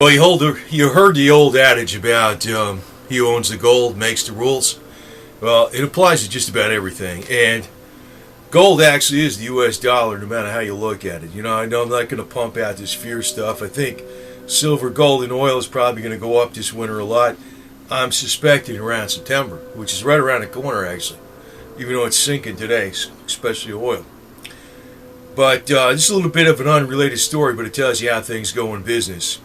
Well, you heard the old adage about he who owns the gold makes the rules. Well, it applies to just about everything. And gold actually is the U.S. dollar no matter how you look at it. I know I'm not going to pump out this fear stuff. I think silver, gold, and oil is probably going to go up this winter a lot. I'm suspecting around September, which is right around the corner actually, even though it's sinking today, especially oil. But this is a little bit of an unrelated story, but it tells you how things go in business.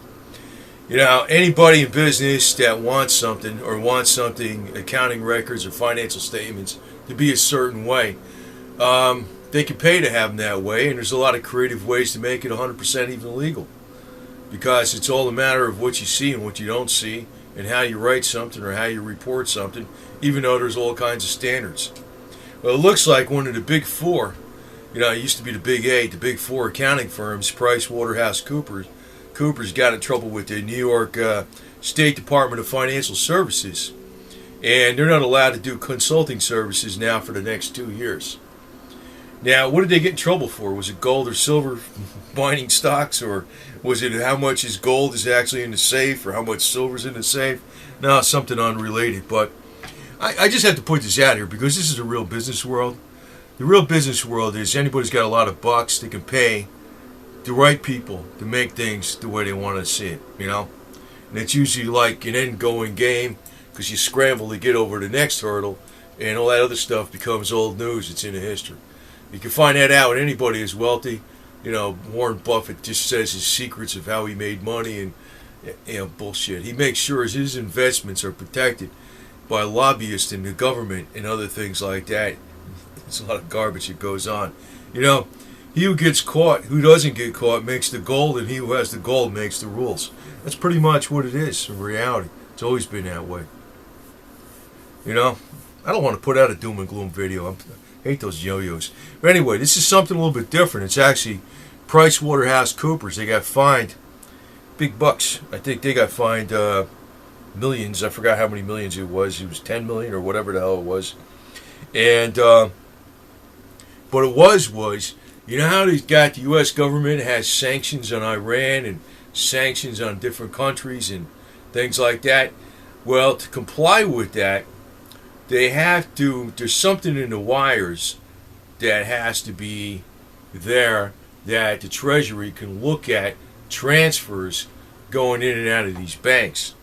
Anybody in business that wants something accounting records or financial statements to be a certain way, they can pay to have them that way, and there's a lot of creative ways to make it 100% even legal. Because it's all a matter of what you see and what you don't see, and how you write something or how you report something, even though there's all kinds of standards. Well, it looks like one of the big four, it used to be the big eight, the big four accounting firms, PriceWaterhouseCoopers, got in trouble with the New York State Department of Financial Services, and they're not allowed to do consulting services now for the next 2 years. Now, what did they get in trouble for? Was it gold or silver mining stocks, or was it how much is gold is actually in the safe, or how much silver is in the safe? No, something unrelated. But I just have to put this out here because this is a real business world. The real business world is anybody's got a lot of bucks, they can pay the right people to make things the way they want to see it, And it's usually like an end-going game because you scramble to get over the next hurdle, and all that other stuff becomes old news. It's in the history. You can find that out with anybody who's wealthy. Warren Buffett just says his secrets of how he made money and, bullshit. He makes sure his investments are protected by lobbyists in the government and other things like that. There's a lot of garbage that goes on. He who gets caught, who doesn't get caught, makes the gold, and he who has the gold makes the rules. That's pretty much what it is in reality. It's always been that way. I don't want to put out a doom and gloom video. I hate those yo-yos. But anyway, this is something a little bit different. It's actually PricewaterhouseCoopers. They got fined big bucks. I think they got fined millions. I forgot how many millions it was. It was 10 million or whatever the hell it was. And what it was how they've got the U.S. government has sanctions on Iran and sanctions on different countries and things like that. Well, to comply with that, there's something in the wires that has to be there that the Treasury can look at transfers going in and out of these banks.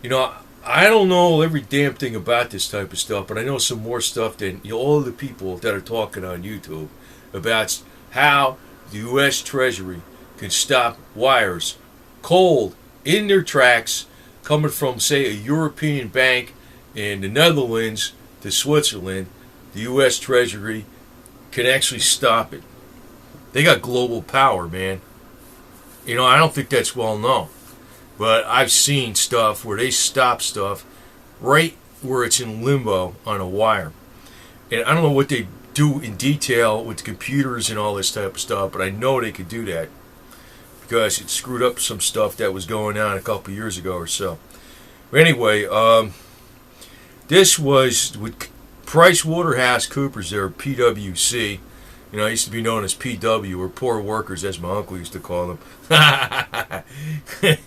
I don't know every damn thing about this type of stuff, but I know some more stuff than all the people that are talking on YouTube about how the U.S. Treasury can stop wires cold in their tracks coming from, say, a European bank in the Netherlands to Switzerland. The U.S. Treasury can actually stop it. They got global power, man. I don't think that's well known. But I've seen stuff where they stop stuff right where it's in limbo on a wire. And I don't know what they do in detail with computers and all this type of stuff, but I know they could do that because it screwed up some stuff that was going on a couple years ago or so. But anyway, this was with PricewaterhouseCoopers, they're PwC. It used to be known as PW, or poor workers, as my uncle used to call them. He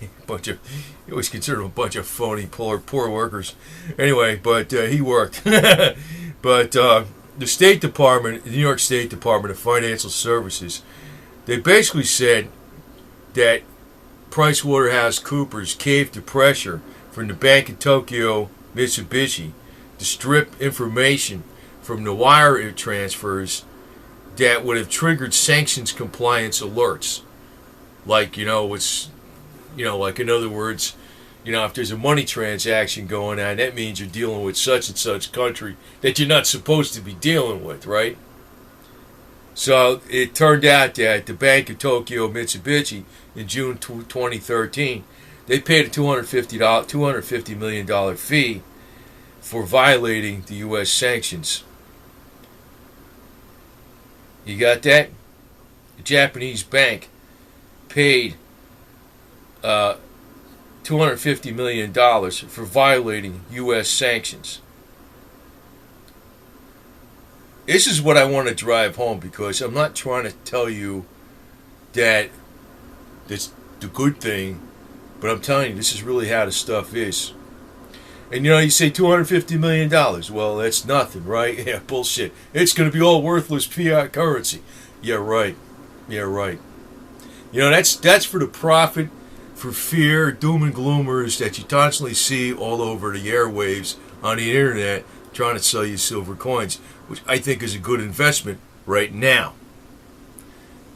always considered them a bunch of phony, poor workers. Anyway, but he worked. But the State Department, the New York State Department of Financial Services, they basically said that PricewaterhouseCoopers caved to pressure from the Bank of Tokyo-Mitsubishi to strip information from the wire transfers that would have triggered sanctions compliance alerts. Like, like in other words, if there's a money transaction going on, that means you're dealing with such and such country that you're not supposed to be dealing with, right? So it turned out that the Bank of Tokyo-Mitsubishi in June 2013, they paid a $250 million fee for violating the U.S. sanctions. You got that? The Japanese bank paid $250 million for violating U.S. sanctions. This is what I want to drive home, because I'm not trying to tell you that the good thing But I'm telling you, this is really how the stuff is. And you say $250 million. Well, that's nothing, right? Yeah, bullshit. It's going to be all worthless fiat currency. Yeah, right. Yeah, right. That's for the profit, for fear, doom and gloomers that you constantly see all over the airwaves on the internet trying to sell you silver coins, which I think is a good investment right now.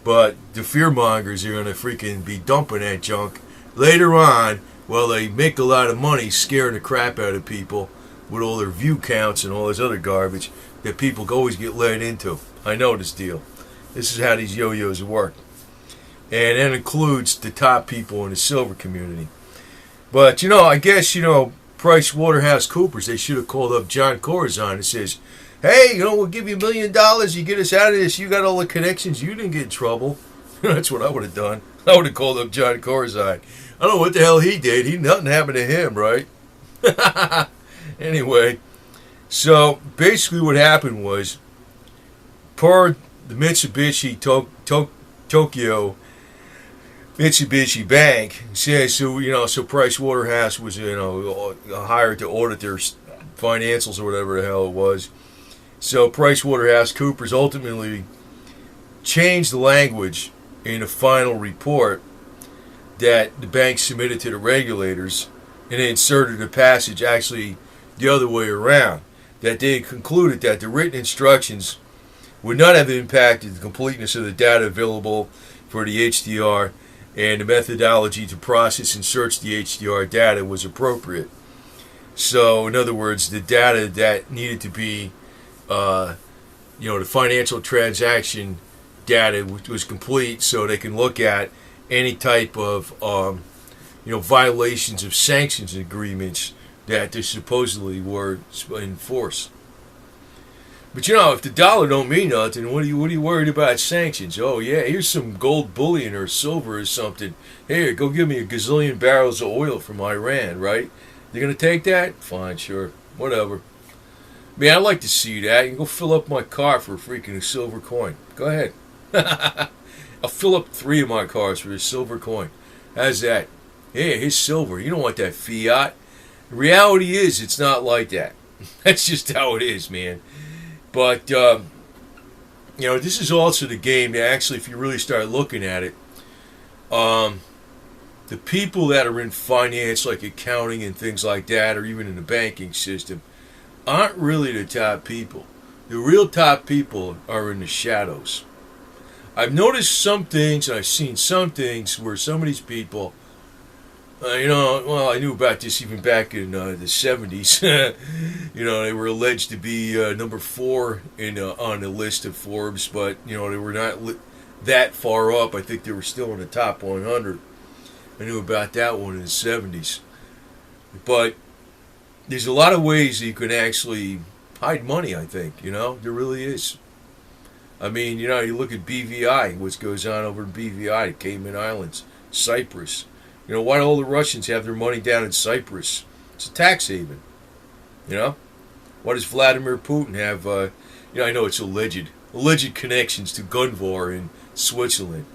But the fearmongers are going to freaking be dumping that junk later on. Well, they make a lot of money scaring the crap out of people with all their view counts and all this other garbage that people always get led into. I know this deal. This is how these yo-yos work. And that includes the top people in the silver community. But, I guess, PriceWaterhouseCoopers, they should have called up John Corazon and says, hey, we'll give you $1 million. You get us out of this. You got all the connections. You didn't get in trouble. That's what I would have done. I would have called up John Corazon. I don't know what the hell he did. Nothing happened to him, right? Anyway, so basically what happened was, per the Mitsubishi Tokyo-Mitsubishi Bank says, so PriceWaterhouse was, hired to audit their financials or whatever the hell it was. So PricewaterhouseCoopers ultimately changed the language in the final report that the bank submitted to the regulators, and they inserted a passage actually the other way around, that they concluded that the written instructions would not have impacted the completeness of the data available for the HDR, and the methodology to process and search the HDR data was appropriate. So, in other words, the data that needed to be, the financial transaction data was complete, so they can look at any type of, violations of sanctions agreements that they supposedly were in force. But if the dollar don't mean nothing, what are you worried about sanctions? Oh yeah, here's some gold bullion or silver or something. Here, go give me a gazillion barrels of oil from Iran, right? You're gonna take that? Fine, sure, whatever. Man, I'd like to see that. You can go fill up my car for a freaking silver coin. Go ahead. I'll fill up 3 of my cars for a silver coin. How's that? Hey, here's silver. You don't want that fiat. The reality is, it's not like that. That's just how it is, man. But, this is also the game that actually, if you really start looking at it, the people that are in finance, like accounting and things like that, or even in the banking system, aren't really the top people. The real top people are in the shadows. I've noticed some things, and I've seen some things where some of these people, I knew about this even back in the 70s. They were alleged to be number 4 on the list of Forbes, but, they were not that far up. I think they were still in the top 100. I knew about that one in the 70s. But there's a lot of ways that you can actually hide money, I think, there really is. I mean, you look at BVI, what goes on over in BVI, the Cayman Islands, Cyprus. Why do all the Russians have their money down in Cyprus? It's a tax haven. Why does Vladimir Putin have, I know it's alleged connections to gun war in Switzerland.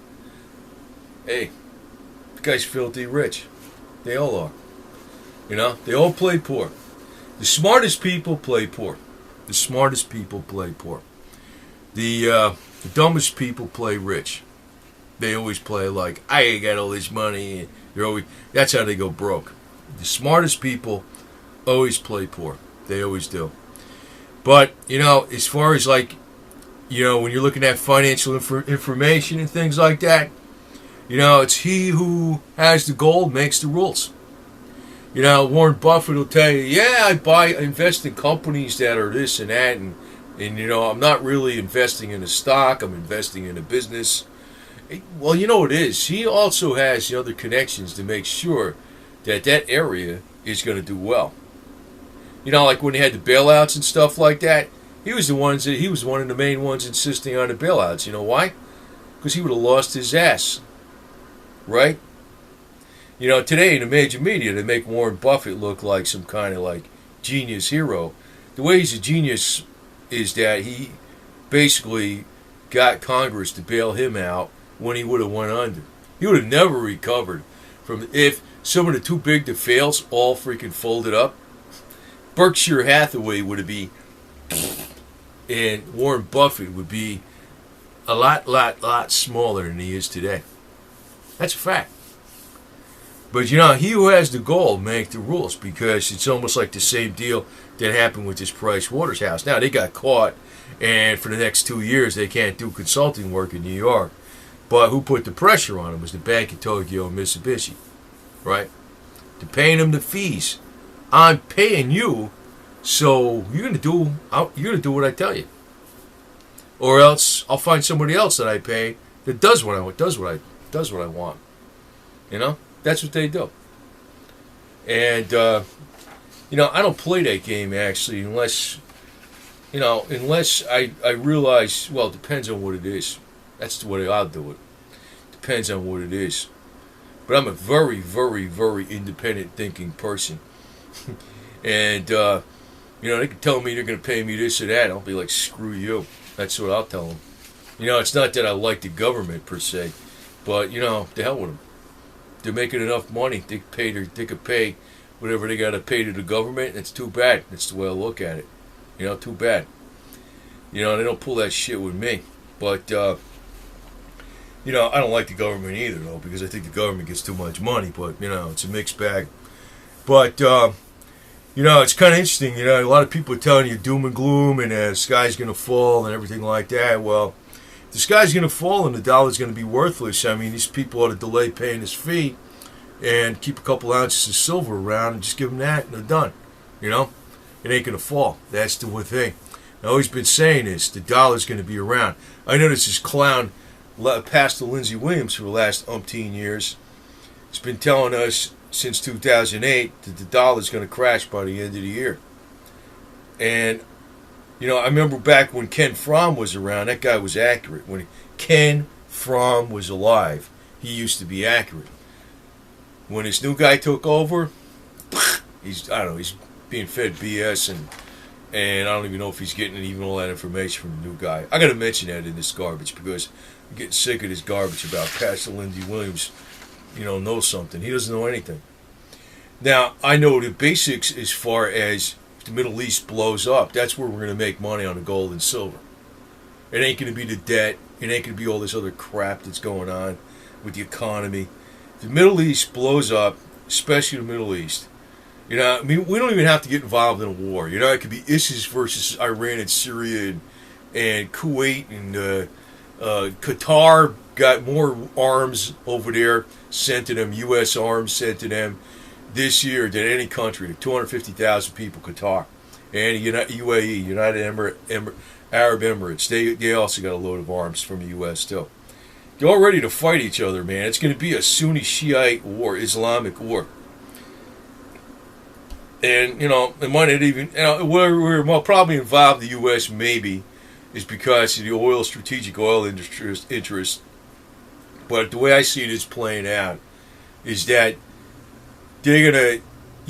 Hey, the guy's filthy rich. They all are. They all play poor. The smartest people play poor. The smartest people play poor. The dumbest people play rich. They always play like, I ain't got all this money. That's how they go broke. The smartest people always play poor. They always do. But, as far as when you're looking at financial information and things like that, it's he who has the gold makes the rules. Warren Buffett will tell you, yeah, I invest in companies that are this and that, and I'm not really investing in a stock, I'm investing in a business. Well, it is. He also has the other connections to make sure that area is going to do well. Like when they had the bailouts and stuff like that, he was one of the main ones insisting on the bailouts. You know why? Because he would have lost his ass. Right? Today in the major media, they make Warren Buffett look like some kind of genius hero. The way he's a genius is that he basically got Congress to bail him out when he would have went under. He would have never recovered from if some of the too big to fails all freaking folded up, Berkshire Hathaway would be, and Warren Buffett would be a lot smaller than he is today. That's a fact. But he who has the gold make the rules, because it's almost like the same deal that happened with this PriceWaterhouse. Now, they got caught, and for the next 2 years, they can't do consulting work in New York. But who put the pressure on them was the Bank of Tokyo-Mitsubishi, right? They're paying them the fees. I'm paying you, so you're gonna do what I tell you, or else I'll find somebody else that I pay that does what I want. That's what they do. And I don't play that game actually unless I realize. Well, it depends on what it is. That's the way I'll do it. Depends on what it is. But I'm a very, very, very independent thinking person. And, they can tell me they're going to pay me this or that. I'll be like, screw you. That's what I'll tell them. It's not that I like the government per se. But, the hell with them. They're making enough money. They could pay whatever they got to pay to the government. It's too bad. That's the way I look at it. Too bad. They don't pull that shit with me. But, I don't like the government either, though, because I think the government gets too much money. But, it's a mixed bag. But, it's kind of interesting. A lot of people are telling you doom and gloom and the sky's going to fall and everything like that. Well, if the sky's going to fall and the dollar's going to be worthless, I mean, these people ought to delay paying this fee and keep a couple ounces of silver around and just give them that and they're done. It ain't going to fall. That's the one thing. I've always been saying this. The dollar's going to be around. I noticed this clown, Pastor Lindsey Williams, for the last umpteen years, has been telling us since 2008 that the dollar's going to crash by the end of the year. And, I remember back when Ken Fromm was around, that guy was accurate. When Ken Fromm was alive, he used to be accurate. When this new guy took over, he's being fed BS, and I don't even know if he's getting even all that information from the new guy. I got to mention that in this garbage because I'm getting sick of this garbage about Pastor Lindsey Williams. Knows something. He doesn't know anything. Now, I know the basics as far as if the Middle East blows up, that's where we're going to make money on the gold and silver. It ain't going to be the debt. It ain't going to be all this other crap that's going on with the economy. If the Middle East blows up, especially the Middle East, we don't even have to get involved in a war. It could be ISIS versus Iran and Syria and Kuwait and Qatar got more arms over there sent to them, U.S. arms sent to them this year than any country. 250,000 people, Qatar. And UAE, United Arab Emirates, they also got a load of arms from the U.S. too. They're all ready to fight each other, man. It's going to be a Sunni Shiite war, Islamic war. And, it might not even, we're probably involved, the U.S. maybe, is because of the strategic oil interest. But the way I see this playing out is that they're going to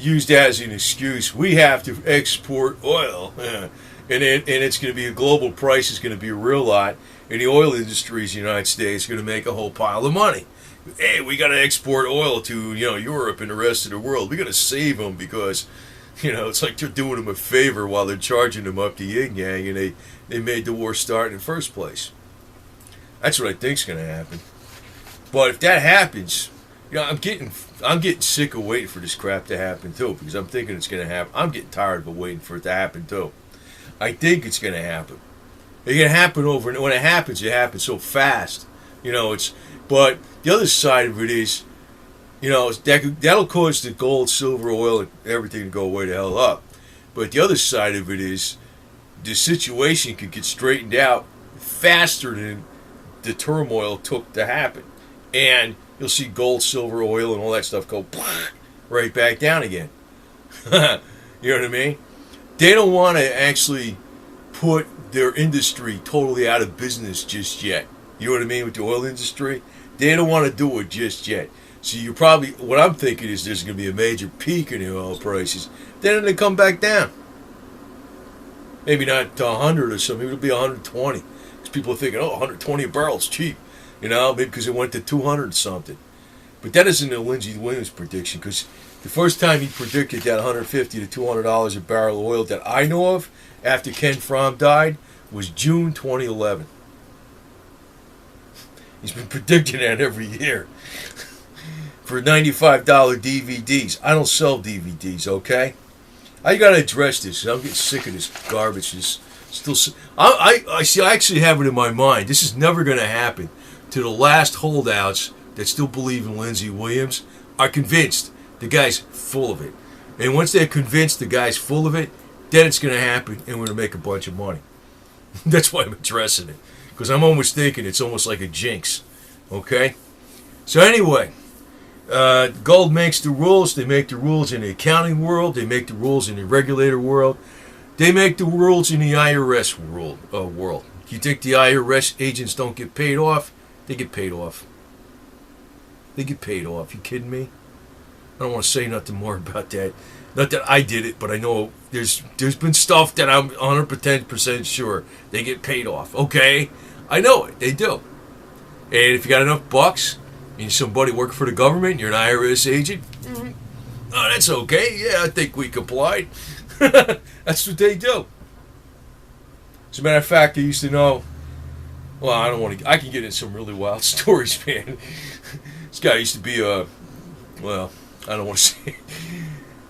use that as an excuse. We have to export oil. And it's going to be a global price. It's going to be a real lot. And the oil industry in the United States is going to make a whole pile of money. Hey, we got to export oil to Europe and the rest of the world. We got to save them because it's like they're doing them a favor while they're charging them up the yin yang, and they made the war start in the first place. That's what I think's going to happen. But if that happens, I'm getting sick of waiting for this crap to happen too, because I'm thinking it's going to happen. I'm getting tired of waiting for it to happen too. I think it's going to happen. It's going to happen when it happens so fast. But the other side of it is, that'll cause the gold, silver, oil, and everything to go way the hell up. But the other side of it is the situation could get straightened out faster than the turmoil took to happen. And you'll see gold, silver, oil, and all that stuff go right back down again. You know what I mean? They don't want to actually put their industry totally out of business just yet. You know what I mean with the oil industry? They don't want to do it just yet. So what I'm thinking is there's going to be a major peak in the oil prices. Then they come back down. Maybe not to 100 or something. Maybe it'll be 120. Because people are thinking, 120 a barrel's cheap. Maybe because it went to 200 something. But that isn't a Lindsey Williams prediction, because the first time he predicted that $150 to $200 a barrel of oil that I know of after Ken Fromm died was June 2011. He's been predicting that every year. For $95 DVDs. I don't sell DVDs, okay? I gotta address this. I'm getting sick of this garbage. I actually have it in my mind. This is never going to happen. To the last holdouts that still believe in Lindsey Williams are convinced the guy's full of it. And once they're convinced the guy's full of it, then it's going to happen and we're going to make a bunch of money. That's why I'm addressing it. Because I'm almost thinking it's almost like a jinx. Okay? So anyway, gold makes the rules. They make the rules in the accounting world. They make the rules in the regulator world. They make the rules in the IRS world. You think the IRS agents don't get paid off? They get paid off. They get paid off. You kidding me? I don't want to say nothing more about that. Not that I did it, but I know there's been stuff that I'm 100% sure they get paid off. Okay? I know it. They do. And if you got enough bucks, and somebody working for the government, you're an IRS agent, oh, that's okay. Yeah, I think we complied. That's what they do. As a matter of fact, I used to know. Well, I don't want to. I can get into some really wild stories, man. This guy used to be well, I don't want to say.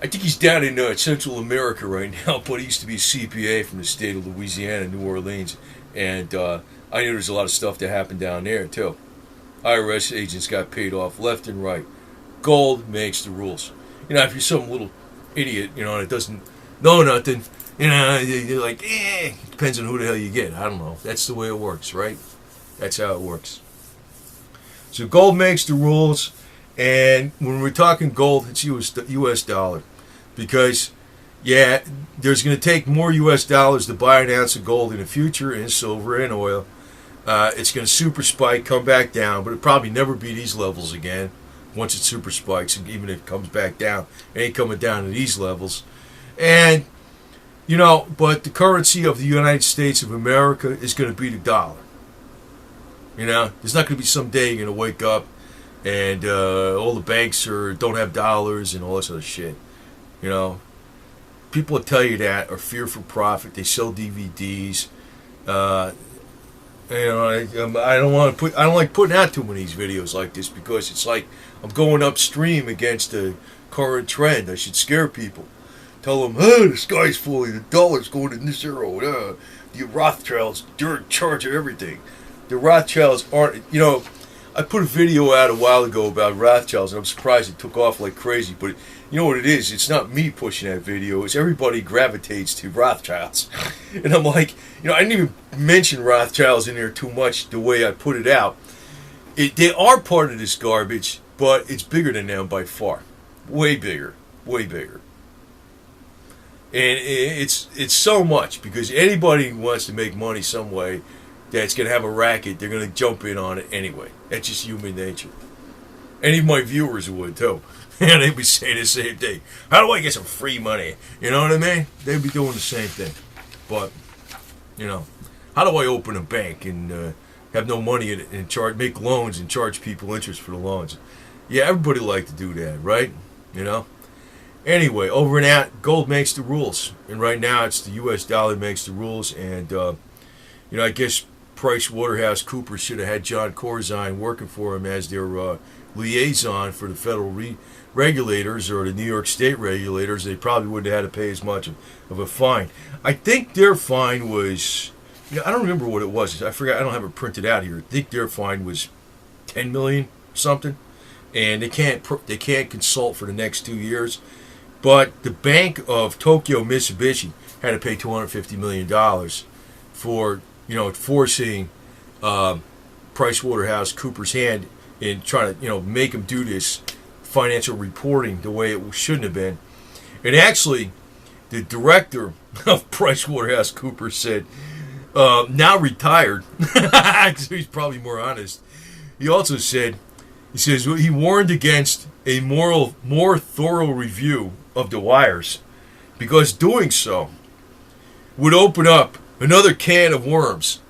I think he's down in Central America right now, but he used to be a CPA from the state of Louisiana, New Orleans, and I knew there's a lot of stuff that happened down there too. IRS agents got paid off left and right. Gold makes the rules. You know, if you're some little idiot, that doesn't know nothing, you're like, depends on who the hell you get. I don't know. That's the way it works, right? That's how it works. So gold makes the rules, and when we're talking gold, it's U.S. dollar. Because, there's going to take more U.S. dollars to buy an ounce of gold in the future, and silver and oil. It's going to super spike, come back down, but it'll probably never be these levels again once it super spikes, and even if it comes back down, it ain't coming down to these levels. And, but the currency of the United States of America is going to be the dollar. There's not going to be some day you're going to wake up and all the banks don't have dollars and all this other shit. People will tell you that are fear for profit. They sell DVDs. I don't like putting out too many videos like this because it's like I'm going upstream against the current trend. I should scare people. Tell them, the sky's falling, the dollar's going to zero. The Rothschilds, they're in charge of everything. The Rothschilds aren't, I put a video out a while ago about Rothschilds, and I'm surprised it took off like crazy, but you know what it is? It's not me pushing that video. It's everybody gravitates to Rothschilds. And I'm like, I didn't even mention Rothschilds in there too much the way I put it out. They are part of this garbage, but it's bigger than them by far. Way bigger. Way bigger. And it's so much, because anybody who wants to make money some way that's going to have a racket, they're going to jump in on it anyway. That's just human nature. Any of my viewers would, too. And they'd be saying the same thing. How do I get some free money? You know what I mean? They'd be doing the same thing. But, how do I open a bank and have no money and make loans and charge people interest for the loans? Yeah, everybody like to do that, right? Anyway, over and out, gold makes the rules. And right now, it's the U.S. dollar makes the rules. And, I guess PriceWaterhouseCoopers should have had John Corzine working for him as their liaison for the federal regulators or the New York State regulators. They probably wouldn't have had to pay as much of a fine. I think their fine was, I don't remember what it was. I forgot. I don't have it printed out here. I think their fine was $10 million something, and they can't consult for the next 2 years. But the Bank of Tokyo-Mitsubishi had to pay $250 million for forcing PriceWaterhouseCoopers' hand in trying to make them do this financial reporting the way it shouldn't have been. And actually, the director of PriceWaterhouseCoopers said, now retired, so he's probably more honest. He also said, he warned against a more thorough review of the wires, because doing so would open up another can of worms.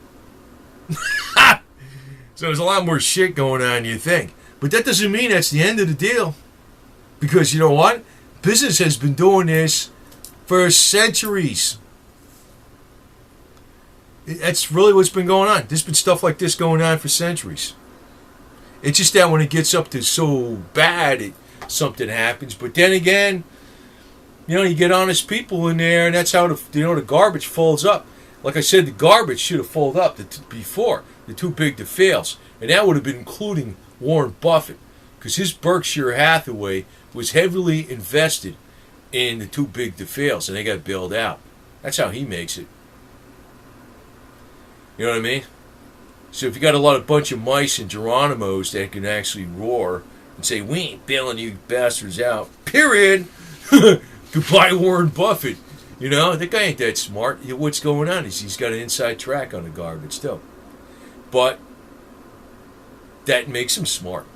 So there's a lot more shit going on than you think. But that doesn't mean that's the end of the deal. Because you know what? Business has been doing this for centuries. That's really what's been going on. There's been stuff like this going on for centuries. It's just that when it gets up to so bad, something happens. But then again, you get honest people in there, and that's how the garbage folds up. Like I said, the garbage should have folded up before the too big to fails, and that would have been including Warren Buffett, because his Berkshire Hathaway was heavily invested in the too big to fails, and they got bailed out. That's how he makes it. You know what I mean? So if you got a bunch of mice and Geronimos that can actually roar and say, "We ain't bailing you bastards out," period. Goodbye, Warren Buffett. That guy ain't that smart. What's going on is he's got an inside track on the garbage still. But that makes him smart.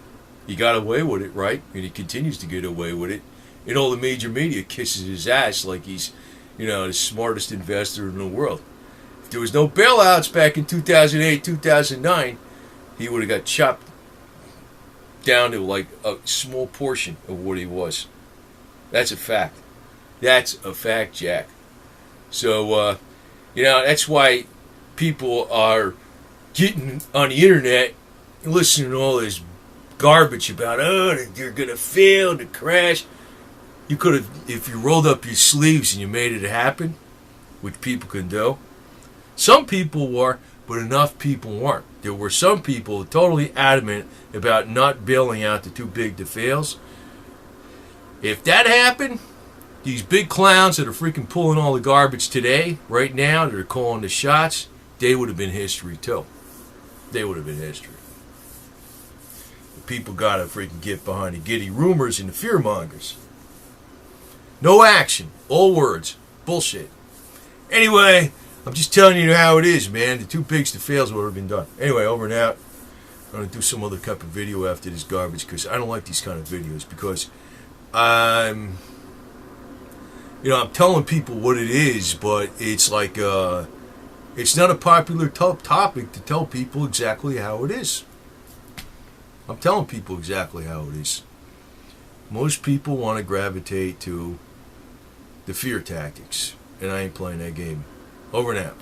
He got away with it, right? And he continues to get away with it. And all the major media kisses his ass like he's, the smartest investor in the world. If there was no bailouts back in 2008, 2009, he would have got chopped down to like a small portion of what he was. That's a fact. That's a fact, Jack. So, that's why people are getting on the internet and listening to all this garbage about, they're going to fail, to crash. You could have, if you rolled up your sleeves and you made it happen, which people can do. Some people were, but enough people weren't. There were some people totally adamant about not bailing out the too big to fails. If that happened, these big clowns that are freaking pulling all the garbage today, right now, that are calling the shots, they would have been history too. They would have been history. The people got to freaking get behind the giddy rumors and the fear mongers. No action. All words. Bullshit. Anyway, I'm just telling you how it is, man. The too bigs to fails would have been done. Anyway, over and out. I'm going to do some other type of video after this garbage because I don't like these kind of videos because I'm telling people what it is, but it's like, it's not a popular topic to tell people exactly how it is. I'm telling people exactly how it is. Most people want to gravitate to the fear tactics, and I ain't playing that game. Over and out.